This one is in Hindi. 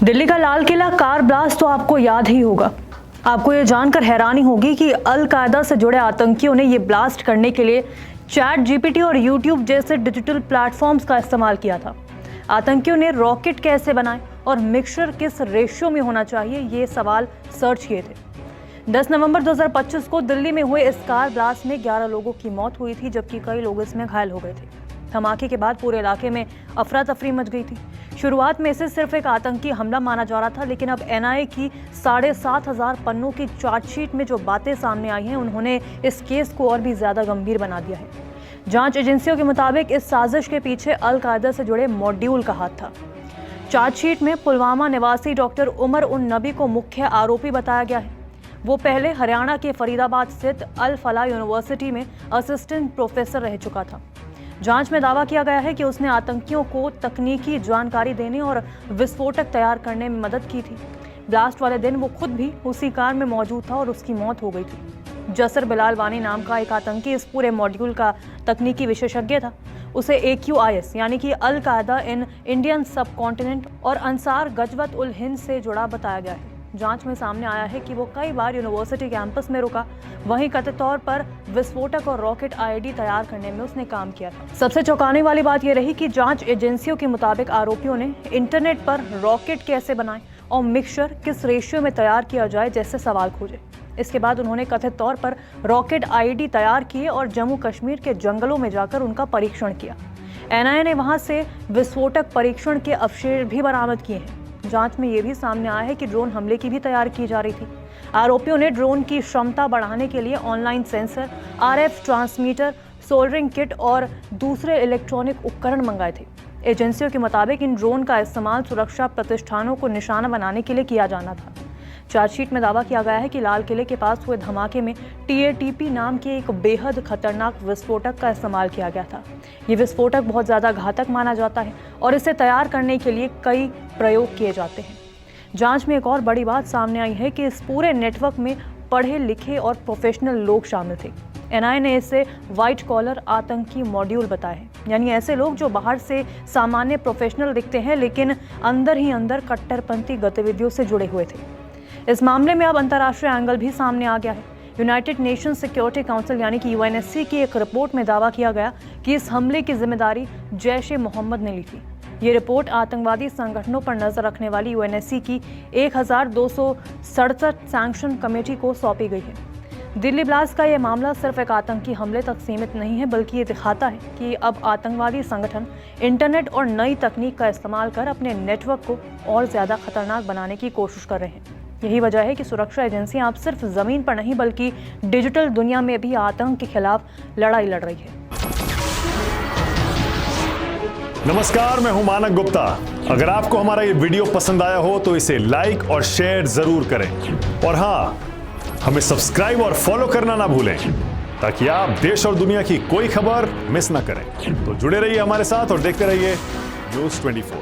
दिल्ली का लाल किला कार ब्लास्ट तो आपको याद ही होगा। आपको ये जानकर हैरानी होगी कि अल कायदा से जुड़े आतंकियों ने ये ब्लास्ट करने के लिए चैट जीपीटी और यूट्यूब जैसे डिजिटल प्लेटफॉर्म्स का इस्तेमाल किया था। आतंकियों ने रॉकेट कैसे बनाए और मिक्सचर किस रेशियो में होना चाहिए, ये सवाल सर्च किए थे। 10 नवंबर 2025 को दिल्ली में हुए इस कार ब्लास्ट में 11 लोगों की मौत हुई थी, जबकि कई लोग इसमें घायल हो गए थे। धमाके के बाद पूरे इलाके में अफरा तफरी मच गई थी। शुरुआत में इसे सिर्फ एक आतंकी हमला माना जा रहा था, लेकिन अब एनआईए की 7,500 पन्नों की चार्जशीट में जो बातें सामने आई हैं, उन्होंने इस केस को और भी ज्यादा गंभीर बना दिया है। जांच एजेंसियों के मुताबिक इस साजिश के पीछे अल कायदा से जुड़े मॉड्यूल का हाथ था। चार्जशीट में पुलवामा निवासी डॉक्टर उमर उन नबी को मुख्य आरोपी बताया गया है। वो पहले हरियाणा के फरीदाबाद स्थित अल फलाह यूनिवर्सिटी में असिस्टेंट प्रोफेसर रह चुका था। जांच में दावा किया गया है कि उसने आतंकियों को तकनीकी जानकारी देने और विस्फोटक तैयार करने में मदद की थी। ब्लास्ट वाले दिन वो खुद भी उसी कार में मौजूद था और उसकी मौत हो गई थी। जसर बिलाल वानी नाम का एक आतंकी इस पूरे मॉड्यूल का तकनीकी विशेषज्ञ था। उसे AQIS यानी कि अल कायदा इन इंडियन सब कॉन्टिनेंट और अंसार गजवत उल हिंद से जुड़ा बताया गया है। जांच में सामने आया है कि वो कई बार यूनिवर्सिटी कैंपस में रुका, वहीं कथित तौर पर विस्फोटक और रॉकेट IED तैयार करने में उसने काम किया था। सबसे चौंकाने वाली बात यह रही कि जांच एजेंसियों के मुताबिक आरोपियों ने इंटरनेट पर रॉकेट कैसे बनाए और मिक्सचर किस रेशियो में तैयार किया जाए जैसे सवाल खोजे। इसके बाद उन्होंने कथित तौर पर रॉकेट IED तैयार किए और जम्मू कश्मीर के जंगलों में जाकर उनका परीक्षण किया। एनआईए ने वहां से विस्फोटक परीक्षण के अवशेष भी बरामद किए हैं। जांच में यह भी सामने आया है कि ड्रोन हमले की भी तैयारी की जा रही थी। आरोपियों ने ड्रोन की क्षमता बढ़ाने के लिए online sensor, RF transmitter, soldering kit और दूसरे इलेक्ट्रॉनिक उपकरण मंगाए थे। एजेंसियों के मुताबिक इन ड्रोन का इस्तेमाल सुरक्षा प्रतिष्ठानों को निशाना बनाने के लिए किया जाना था। चार्जशीट में दावा किया गया है कि लाल किले के पास हुए धमाके में TATP नाम के एक बेहद खतरनाक विस्फोटक का इस्तेमाल किया गया था। ये विस्फोटक बहुत ज़्यादा घातक माना जाता है और इसे तैयार करने के लिए कई प्रयोग किए जाते हैं। जांच में एक और बड़ी बात सामने आई है कि इस पूरे नेटवर्क में पढ़े लिखे और प्रोफेशनल लोग शामिल थे। एनआईए ने इसे व्हाइट कॉलर आतंकी मॉड्यूल बताया है, यानी ऐसे लोग जो बाहर से सामान्य प्रोफेशनल दिखते हैं लेकिन अंदर ही अंदर कट्टरपंथी गतिविधियों से जुड़े हुए थे। इस मामले में अब अंतर्राष्ट्रीय एंगल भी सामने आ गया है। यूनाइटेड नेशन सिक्योरिटी काउंसिल यानी कि UNSC की एक रिपोर्ट में दावा किया गया कि इस हमले की जिम्मेदारी जैश-ए-मोहम्मद ने ली थी। ये रिपोर्ट आतंकवादी संगठनों पर नजर रखने वाली UNSC की 1267 सैंक्शन कमेटी को सौंपी गई है। दिल्ली ब्लास्ट का यह मामला सिर्फ एक आतंकी हमले तक सीमित नहीं है, बल्कि ये दिखाता है कि अब आतंकवादी संगठन इंटरनेट और नई तकनीक का इस्तेमाल कर अपने नेटवर्क को और ज्यादा खतरनाक बनाने की कोशिश कर रहे हैं। यही वजह है कि सुरक्षा एजेंसियां अब सिर्फ जमीन पर नहीं बल्कि डिजिटल दुनिया में भी आतंक के खिलाफ लड़ाई लड़ रही है। नमस्कार, मैं हूं मानक गुप्ता। अगर आपको हमारा ये वीडियो पसंद आया हो तो इसे लाइक और शेयर जरूर करें, और हां, हमें सब्सक्राइब और फॉलो करना ना भूलें ताकि आप देश और दुनिया की कोई खबर मिस ना करें। तो जुड़े रहिए हमारे साथ और देखते रहिए News 24।